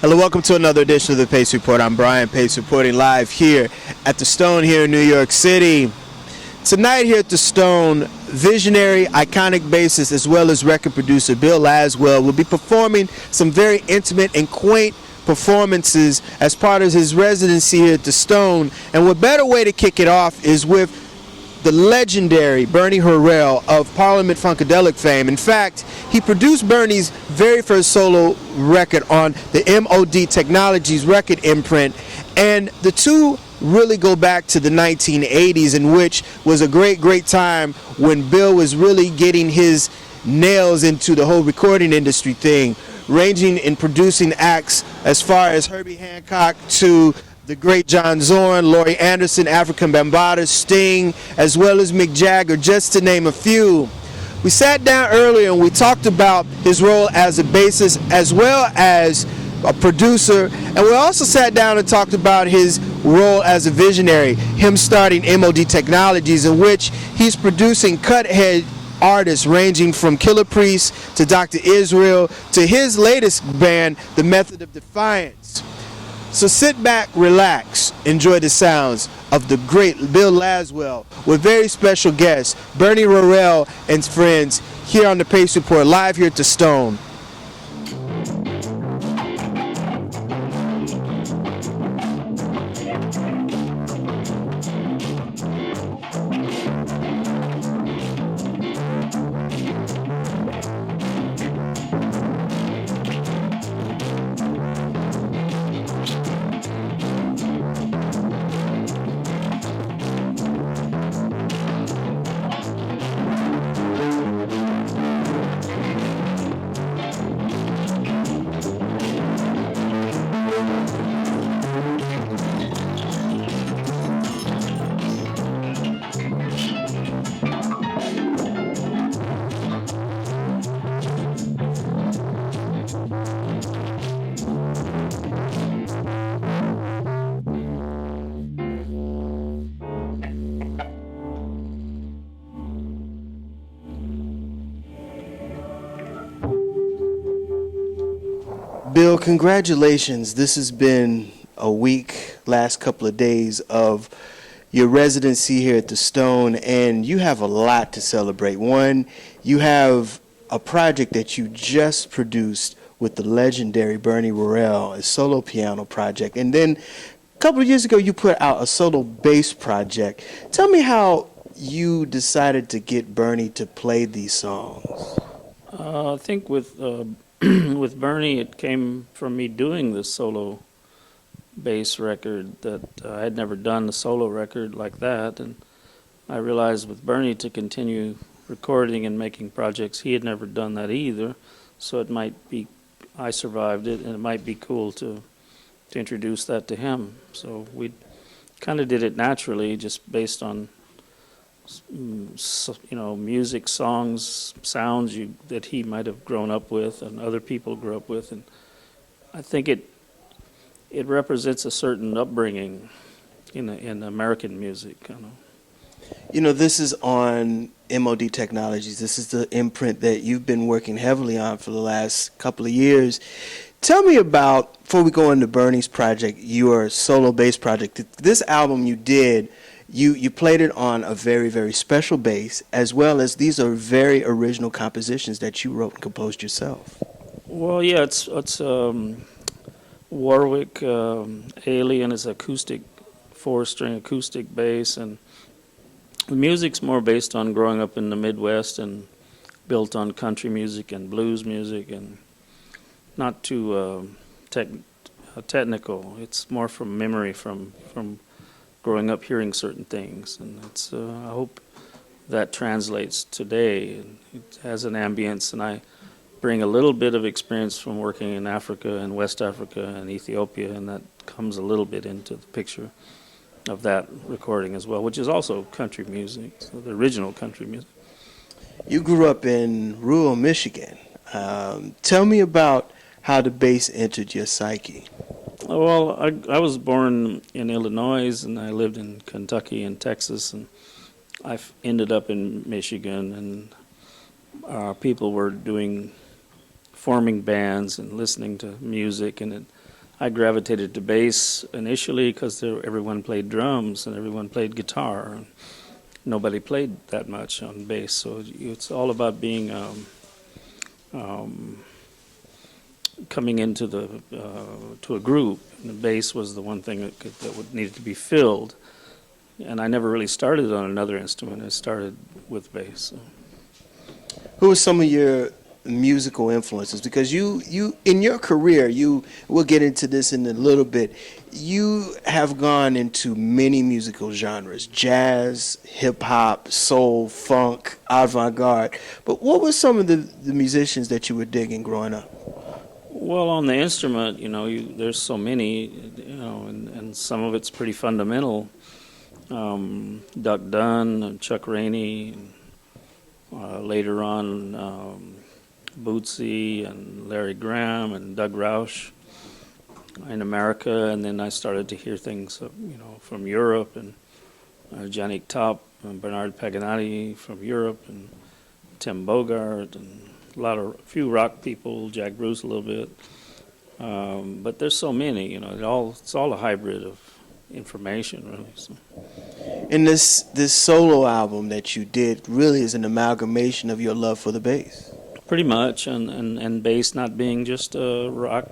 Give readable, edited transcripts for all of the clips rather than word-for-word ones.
Hello, welcome to another edition of the Pace Report. I'm Brian Pace reporting live here at the Stone here in New York City. Tonight here at the Stone, visionary, iconic bassist as well as record producer Bill Laswell will be performing some very intimate and quaint performances as part of his residency here at the Stone. And what better way to kick it off is with the legendary Bernie Harrell of Parliament Funkadelic fame. In fact, he produced Bernie's very first solo record on the MOD Technologies record imprint, and the two really go back to the 1980s, in which was a great time when Bill was really getting his nails into the whole recording industry thing, ranging in producing acts as far as Herbie Hancock to the great John Zorn, Laurie Anderson, African Bambaataa, Sting, as well as Mick Jagger, just to name a few. We sat down earlier and we talked about his role as a bassist as well as a producer, and we also sat down and talked about his role as a visionary, him starting MOD Technologies, in which he's producing cut-head artists ranging from Killer Priest to Dr. Israel to his latest band, The Method of Defiance. So sit back, relax, enjoy the sounds of the great Bill Laswell with very special guests, Bernie Harrell and friends, here on the Pace Report, live here at the Stone. Bill, congratulations. This has been a week, last couple of days of your residency here at the Stone, and you have a lot to celebrate. One, you have a project that you just produced with the legendary Bernie Harrell, a solo piano project. And then a couple of years ago, you put out a solo bass project. Tell me how you decided to get Bernie to play these songs. I think with with Bernie, it came from me doing this solo bass record that I had never done a solo record like that, and I realized with Bernie to continue recording and making projects, he had never done that either, so it might be, I survived it, and it might be cool to introduce that to him. So we kind of did it naturally, just based on music, songs, sounds that he might have grown up with and other people grew up with, and I think it represents a certain upbringing in American music. This is on MOD Technologies. This is the imprint that you've been working heavily on for the last couple of years. Tell me about, before we go into Bernie's project, your solo bass project. This album you did, you played it on a very special bass, as well as these are very original compositions that you wrote and composed yourself. Well, yeah, it's Warwick Alien is acoustic, 4-string acoustic bass, and the music's more based on growing up in the Midwest and built on country music and blues music, and not too technical. It's more from memory, from growing up hearing certain things, and it's I hope that translates today. It has an ambience, and I bring a little bit of experience from working in Africa and West Africa and Ethiopia, and that comes a little bit into the picture of that recording as well, which is also country music, so the original country music. You grew up in rural Michigan. Tell me about how the bass entered your psyche. Well, I was born in Illinois, and I lived in Kentucky and Texas, and I ended up in Michigan, and people were forming bands and listening to music, and I gravitated to bass initially because everyone played drums and everyone played guitar. And nobody played that much on bass, so it's all about being coming into the to a group. And the bass was the one thing that would needed to be filled, and I never really started on another instrument. I started with bass. So. Who are some of your musical influences? Because you in your career, we'll get into this in a little bit, you have gone into many musical genres: jazz, hip-hop, soul, funk, avant-garde. But what were some of the musicians that you were digging growing up? Well, on the instrument, there's so many, and some of it's pretty fundamental. Duck Dunn, and Chuck Rainey, and later on Bootsy and Larry Graham and Doug Roush in America, and then I started to hear things, from Europe, and Yannick Top and Bernard Paganati from Europe, and Tim Bogart, and a few rock people, Jack Bruce a little bit, but there's so many. It's all a hybrid of information, really. So. And this solo album that you did really is an amalgamation of your love for the bass. Pretty much, and bass not being just a rock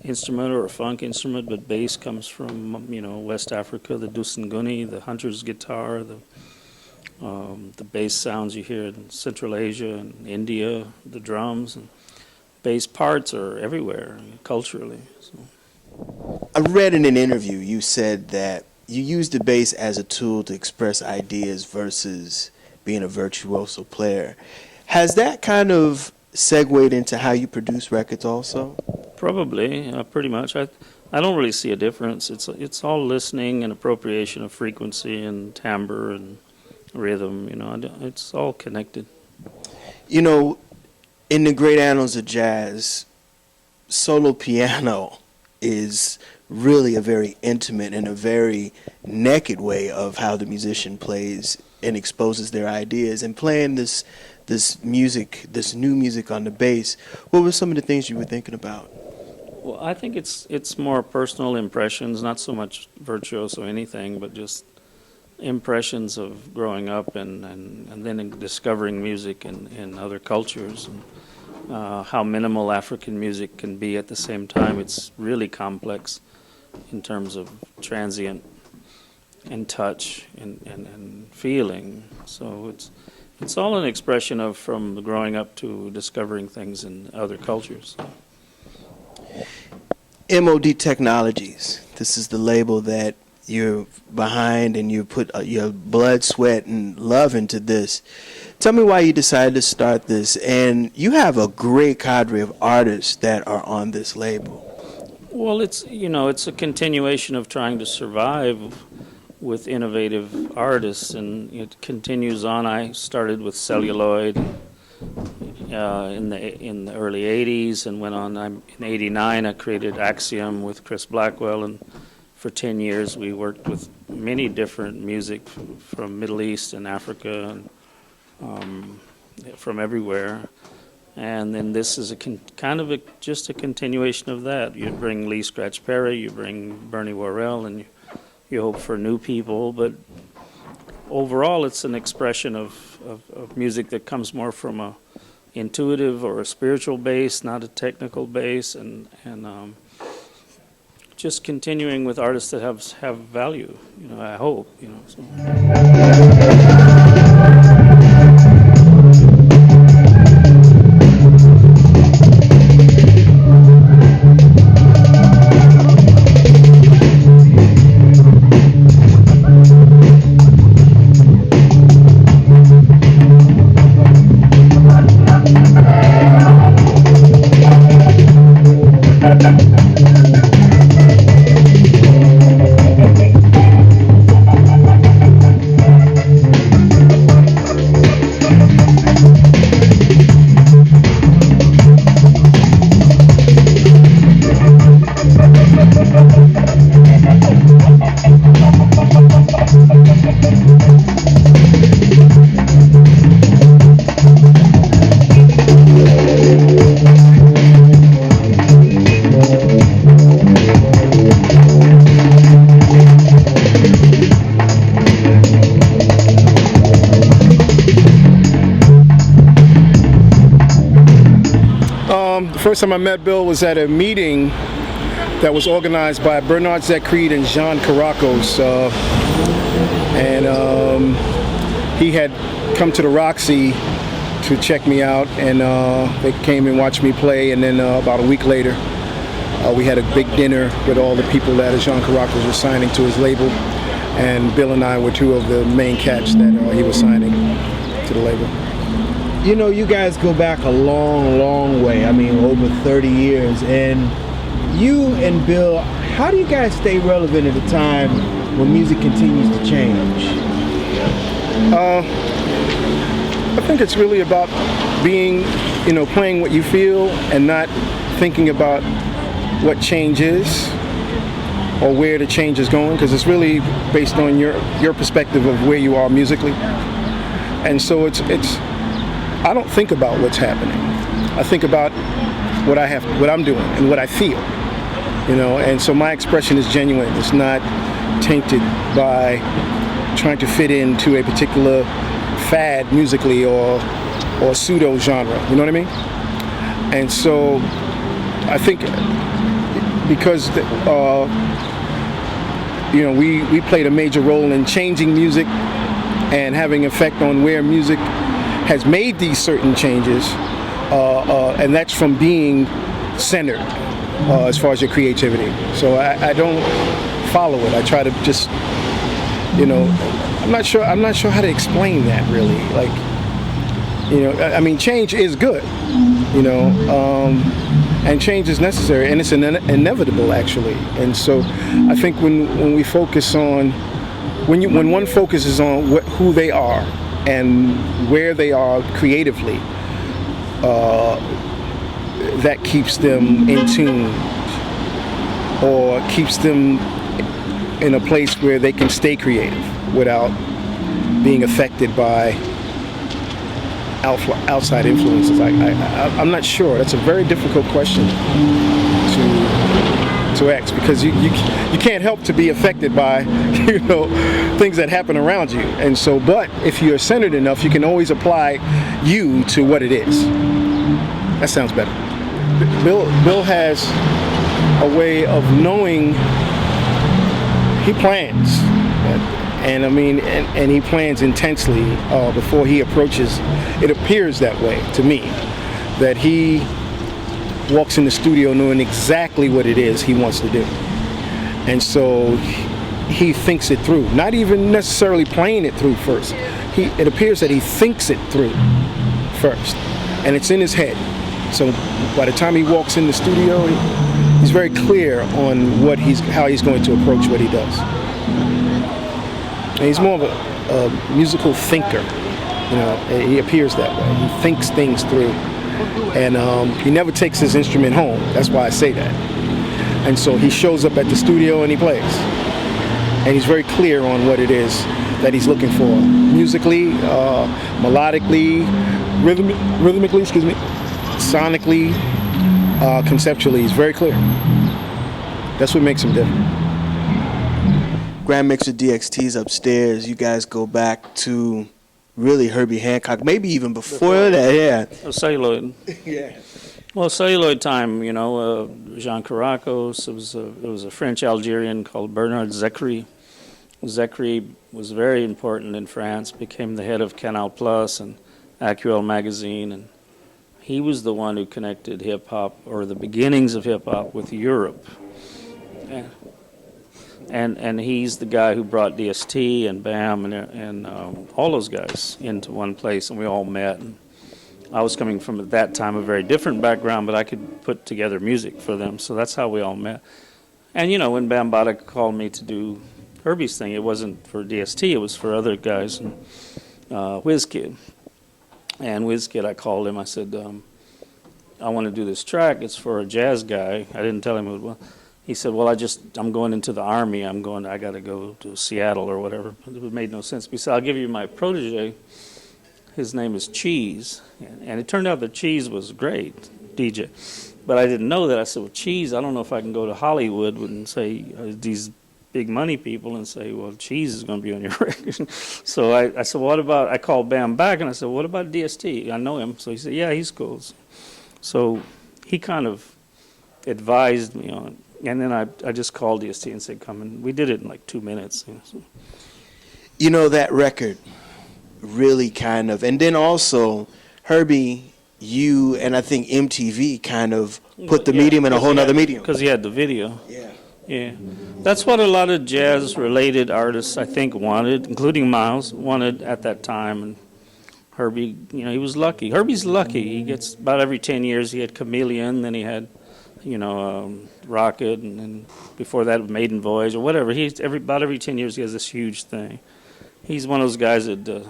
instrument or a funk instrument, but bass comes from West Africa, the Dusanguni, the hunter's guitar, the bass sounds you hear in Central Asia and India, the drums, and bass parts are everywhere culturally. So. I read in an interview you said that you use the bass as a tool to express ideas versus being a virtuoso player. Has that kind of segued into how you produce records also? Probably, pretty much. I don't really see a difference. It's all listening and appropriation of frequency and timbre and rhythm. It's all connected. In the great annals of jazz, solo piano is really a very intimate and a very naked way of how the musician plays and exposes their ideas. And playing this music, this new music on the bass, what were some of the things you were thinking about? Well, I think it's more personal impressions, not so much virtuoso anything, but just impressions of growing up and then discovering music in other cultures, and how minimal African music can be at the same time. It's really complex in terms of transient and touch and feeling. So it's all an expression of from growing up to discovering things in other cultures. MOD Technologies. This is the label that you're behind, and you put your blood, sweat, and love into this. Tell me why you decided to start this. And you have a great cadre of artists that are on this label. Well, it's a continuation of trying to survive with innovative artists, and it continues on. I started with celluloid in the early '80s, and went on. In '89, I created Axiom with Chris Blackwell, and for 10 years we worked with many different music from Middle East and Africa, and from everywhere. And then this is just a continuation of that. You bring Lee Scratch Perry, you bring Bernie Worrell, and you hope for new people, but overall it's an expression of music that comes more from a intuitive or a spiritual base, not a technical base, and just continuing with artists that have value, I hope, so. first time I met Bill was at a meeting that was organized by Bernard Zechried and Jean Caracos, and he had come to the Roxy to check me out, and they came and watched me play, and then about a week later we had a big dinner with all the people that Jean Caracos was signing to his label, and Bill and I were two of the main cats that he was signing to the label. You know, you guys go back a long, long way. I mean, over 30 years. And you and Bill, how do you guys stay relevant at a time when music continues to change? I think it's really about being, playing what you feel and not thinking about what change is or where the change is going, because it's really based on your perspective of where you are musically. And so it's I don't think about what's happening. I think about what I'm doing and what I feel, and so my expression is genuine. It's not tainted by trying to fit into a particular fad musically or pseudo genre, you know what I mean? And so I think because we played a major role in changing music and having effect on where music has made these certain changes, and that's from being centered as far as your creativity. So I don't follow it. I try to just, I'm not sure how to explain that really. Like, I mean, change is good, and change is necessary, and it's inevitable actually. And so I think when we focus on, when one focuses on who they are and where they are creatively, that keeps them in tune or keeps them in a place where they can stay creative without being affected by outside influences. I'm not sure. That's a very difficult question to ask, because you can't help to be affected by things that happen around you. And so, but if you're centered enough, you can always apply you to what it is. That sounds better. Bill has a way of knowing. He plans, and I mean, and he plans intensely before he approaches. It appears that way to me, that he walks in the studio knowing exactly what it is he wants to do. And so he thinks it through, not even necessarily playing it through first. It appears that he thinks it through first, and it's in his head. So by the time he walks in the studio, he's very clear on how he's going to approach what he does. And he's more of a musical thinker. He appears that way. He thinks things through. And he never takes his instrument home. That's why I say that. And so he shows up at the studio and he plays. And he's very clear on what it is that he's looking for. Musically, melodically, rhythmically, sonically, conceptually. He's very clear. That's what makes him different. Grand Mixer DXT's upstairs. You guys go back to really Herbie Hancock, maybe even before that, yeah. Celluloid. Yeah. Well, celluloid time, Jean Caracos. It was a French Algerian called Bernard Zechried. Zechried was very important in France, became the head of Canal Plus and Actuel magazine, and he was the one who connected hip-hop, or the beginnings of hip-hop, with Europe. And he's the guy who brought DST and BAM and all those guys into one place, and we all met. And I was coming from, at that time, a very different background, but I could put together music for them, so that's how we all met. And, when Bambaataa called me to do Herbie's thing, it wasn't for DST, it was for other guys, and WizKid. And WizKid, I called him, I said, I want to do this track, it's for a jazz guy. I didn't tell him it was. He said, well, I'm going into the Army. I got to go to Seattle or whatever. It made no sense. He said, I'll give you my protege. His name is Cheese. And it turned out that Cheese was great, DJ. But I didn't know that. I said, well, Cheese, I don't know if I can go to Hollywood and say, these big money people, and say, well, Cheese is going to be on your record. So I said, what about, I called Bam back, and I said, what about DST? I know him. So he said, yeah, he's cool. So he kind of advised me on it. And then I just called DST and said, come. And we did it in like 2 minutes. So. You know, that record really kind of, and then also Herbie, you and I think MTV kind of put the medium in a whole nother medium. Because he had the video. Yeah. Yeah. That's what a lot of jazz-related artists, I think, wanted, including Miles, wanted at that time. And Herbie, he was lucky. Herbie's lucky. He gets, about every 10 years, he had Chameleon, then he had, Rocket, and then before that, Maiden Voyage, or whatever. About every 10 years, he has this huge thing. He's one of those guys that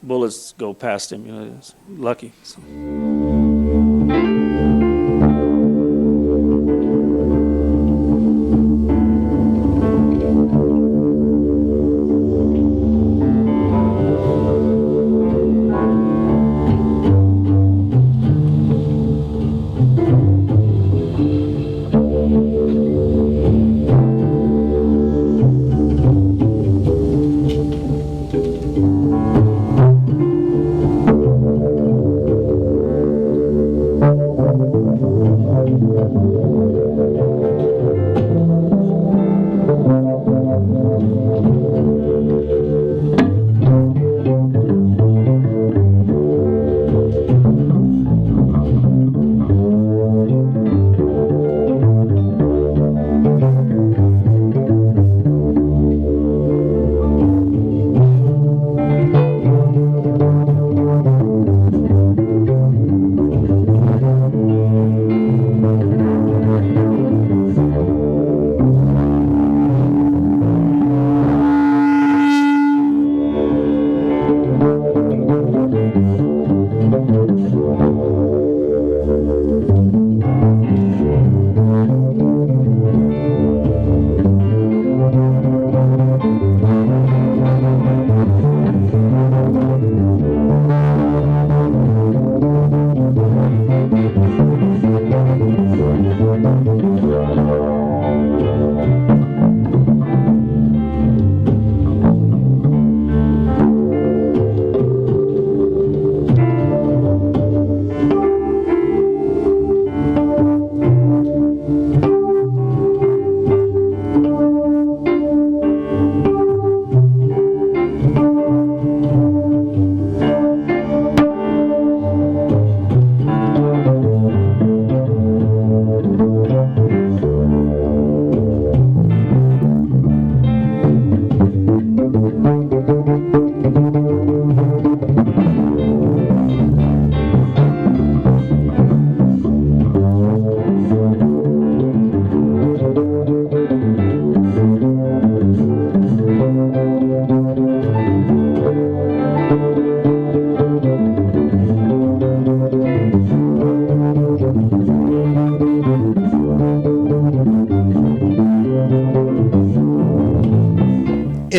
bullets go past him. It's lucky. So.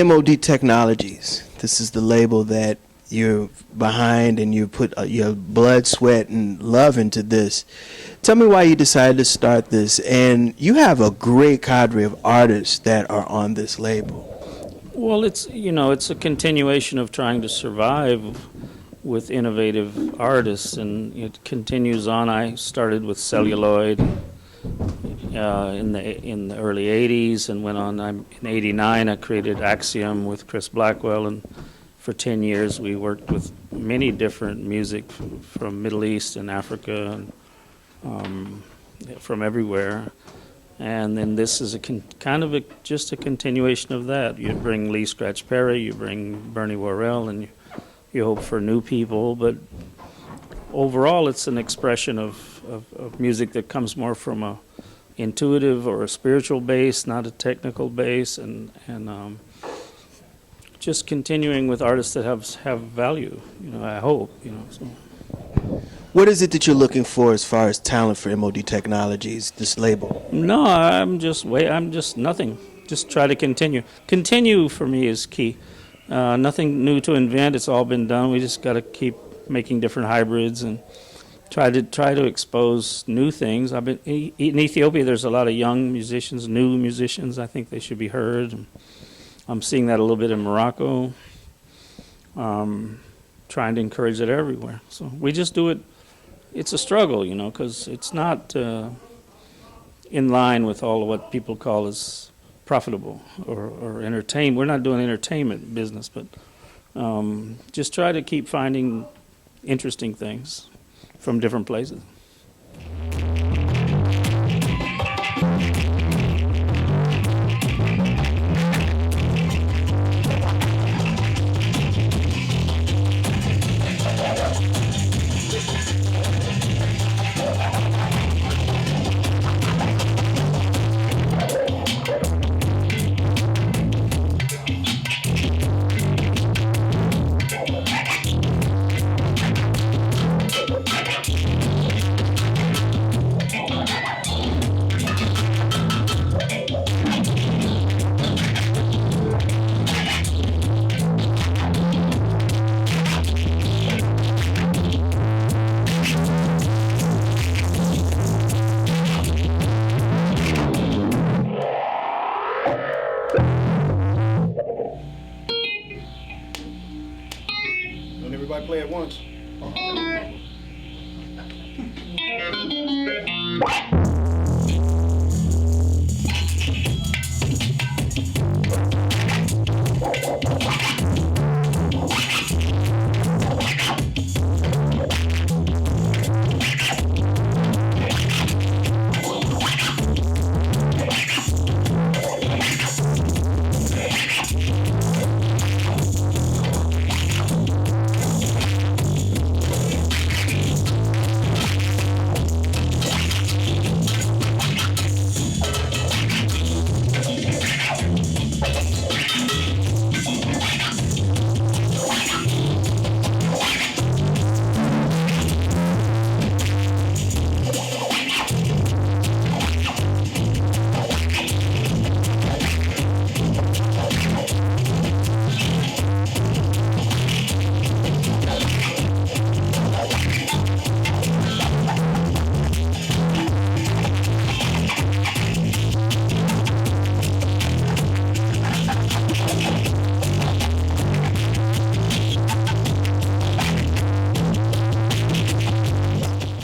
MOD Technologies. This is the label that you're behind, and you put your blood, sweat, and love into this. Tell me why you decided to start this. And you have a great cadre of artists that are on this label. Well, it's a continuation of trying to survive with innovative artists, and it continues on. I started with Celluloid in the early '80s, and went on. In '89, I created Axiom with Chris Blackwell, and for 10 years we worked with many different music from Middle East and Africa, and from everywhere. And then this is just a continuation of that. You bring Lee Scratch Perry, you bring Bernie Worrell, and you hope for new people. But overall, it's an expression of music that comes more from a intuitive or a spiritual base, not a technical base, and just continuing with artists that have value. I hope. So. What is it that you're looking for as far as talent for MOD Technologies, this label? No, I'm just nothing. Just try to continue. Continue for me is key. Nothing new to invent. It's all been done. We just got to keep making different hybrids and try to expose new things. I've been in Ethiopia. There's a lot of young musicians, new musicians. I think they should be heard. I'm seeing that a little bit in Morocco. Trying to encourage it everywhere. So we just do it it's a struggle, you know, because it's not in line with all of what people call as profitable or entertain. We're not doing entertainment business, but just try to keep finding interesting things from different places. Don't everybody play at once.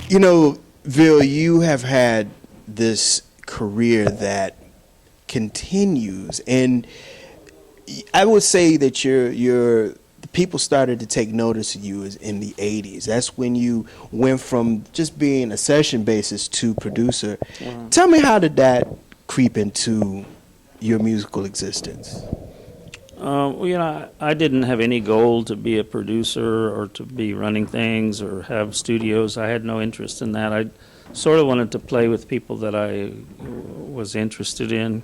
You know, Vil, you have had this career that continues, and I would say that the people started to take notice of you is in the '80s. That's when you went from just being a session bassist to producer. Tell me, how did that creep into your musical existence? Well, you know, I didn't have any goal to be a producer or to be running things or have studios. I had no interest in that. I sort of wanted to play with people that I was interested in.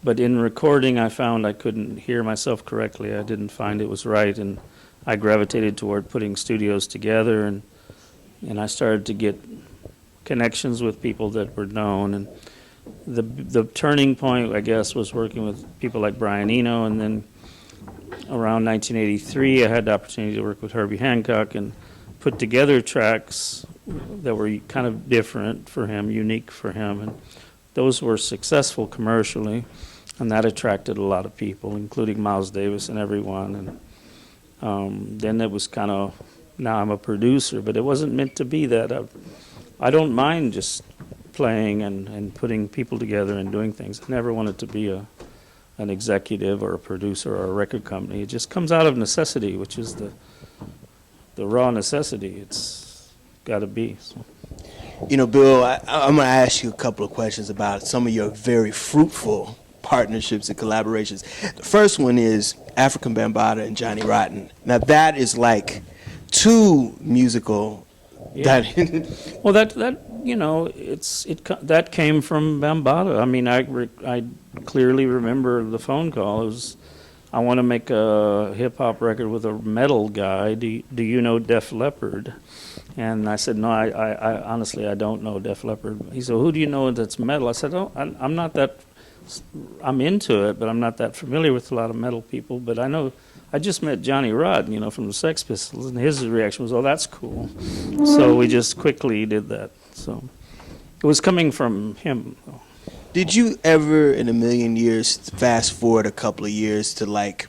But in recording, I found I couldn't hear myself correctly. I didn't find it was right, and I gravitated toward putting studios together, and I started to get connections with people that were known. And the turning point, I guess, was working with people like Brian Eno, and then around 1983, I had the opportunity to work with Herbie Hancock and put together tracks that were kind of different for him, unique for him, and those were successful commercially, and that attracted a lot of people, including Miles Davis and everyone. And then it was kind of, now I'm a producer, but it wasn't meant to be that. I don't mind just playing and putting people together and doing things. I never wanted to be an executive or a producer or a record company. It just comes out of necessity, which is the raw necessity. It's got to be. So. You know, Bill, I'm going to ask you a couple of questions about some of your very fruitful partnerships and collaborations. The first one is African Bambaataa and Johnny Rotten. Now, that is like two musical. Yeah. Well, that you know, that came from Bambaataa. I mean, I clearly remember the phone call. It was, I want to make a hip hop record with a metal guy. Do you know Def Leppard? And I said, no, I honestly, I don't know Def Leppard. He said, who do you know that's metal? I said, oh, I'm not that, I'm into it, but I'm not that familiar with a lot of metal people. But I know, I just met Johnny Rotten, you know, from the Sex Pistols, and his reaction was, oh, that's cool. So we just quickly did that. So it was coming from him. Did you ever in a million years fast forward a couple of years to like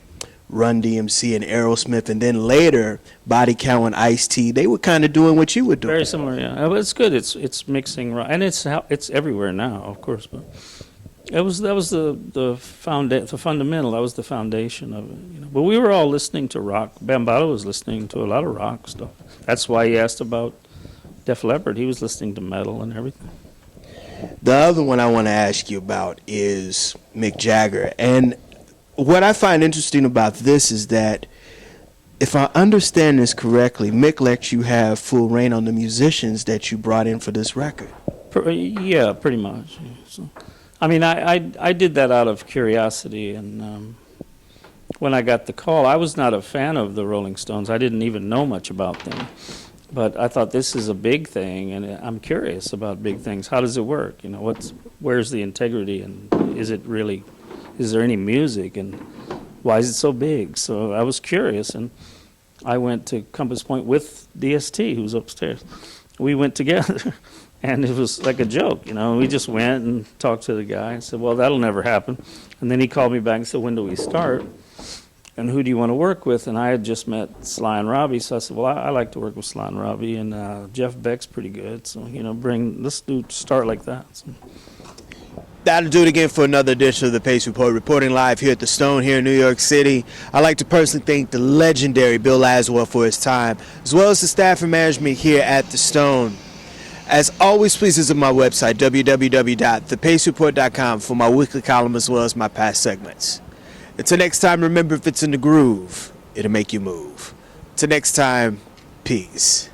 Run DMC and Aerosmith, and then later Body Count and Ice-T. They were kind of doing what you were doing. Very similar, yeah. But it's good. It's mixing, and it's everywhere now, of course. But that was the fundamental. That was the foundation of it. But we were all listening to rock. Bambaataa was listening to a lot of rock stuff. That's why he asked about Def Leppard. He was listening to metal and everything. The other one I want to ask you about is Mick Jagger. And what I find interesting about this is that, if I understand this correctly, Mick lets you have full reign on the musicians that you brought in for this record. Yeah, pretty much. Yeah. So, I mean, I did that out of curiosity, and when I got the call, I was not a fan of the Rolling Stones. I didn't even know much about them. But I thought, this is a big thing, and I'm curious about big things. How does it work? Where's the integrity, and is there any music, and why is it so big? So I was curious, and I went to Compass Point with DST, who was upstairs. We went together, and it was like a joke, We just went and talked to the guy. I said, well, that'll never happen. And then he called me back and said, when do we start? And who do you want to work with? And I had just met Sly and Robbie, so I said, well, I like to work with Sly and Robbie, and Jeff Beck's pretty good. So, let's start like that. So. That'll do it again for another edition of the Pace Report, reporting live here at the Stone here in New York City. I'd like to personally thank the legendary Bill Laswell for his time, as well as the staff and management here at the Stone. As always, please visit my website, www.thepacereport.com, for my weekly column as well as my past segments. Until next time, remember, if it's in the groove, it'll make you move. Till next time, peace.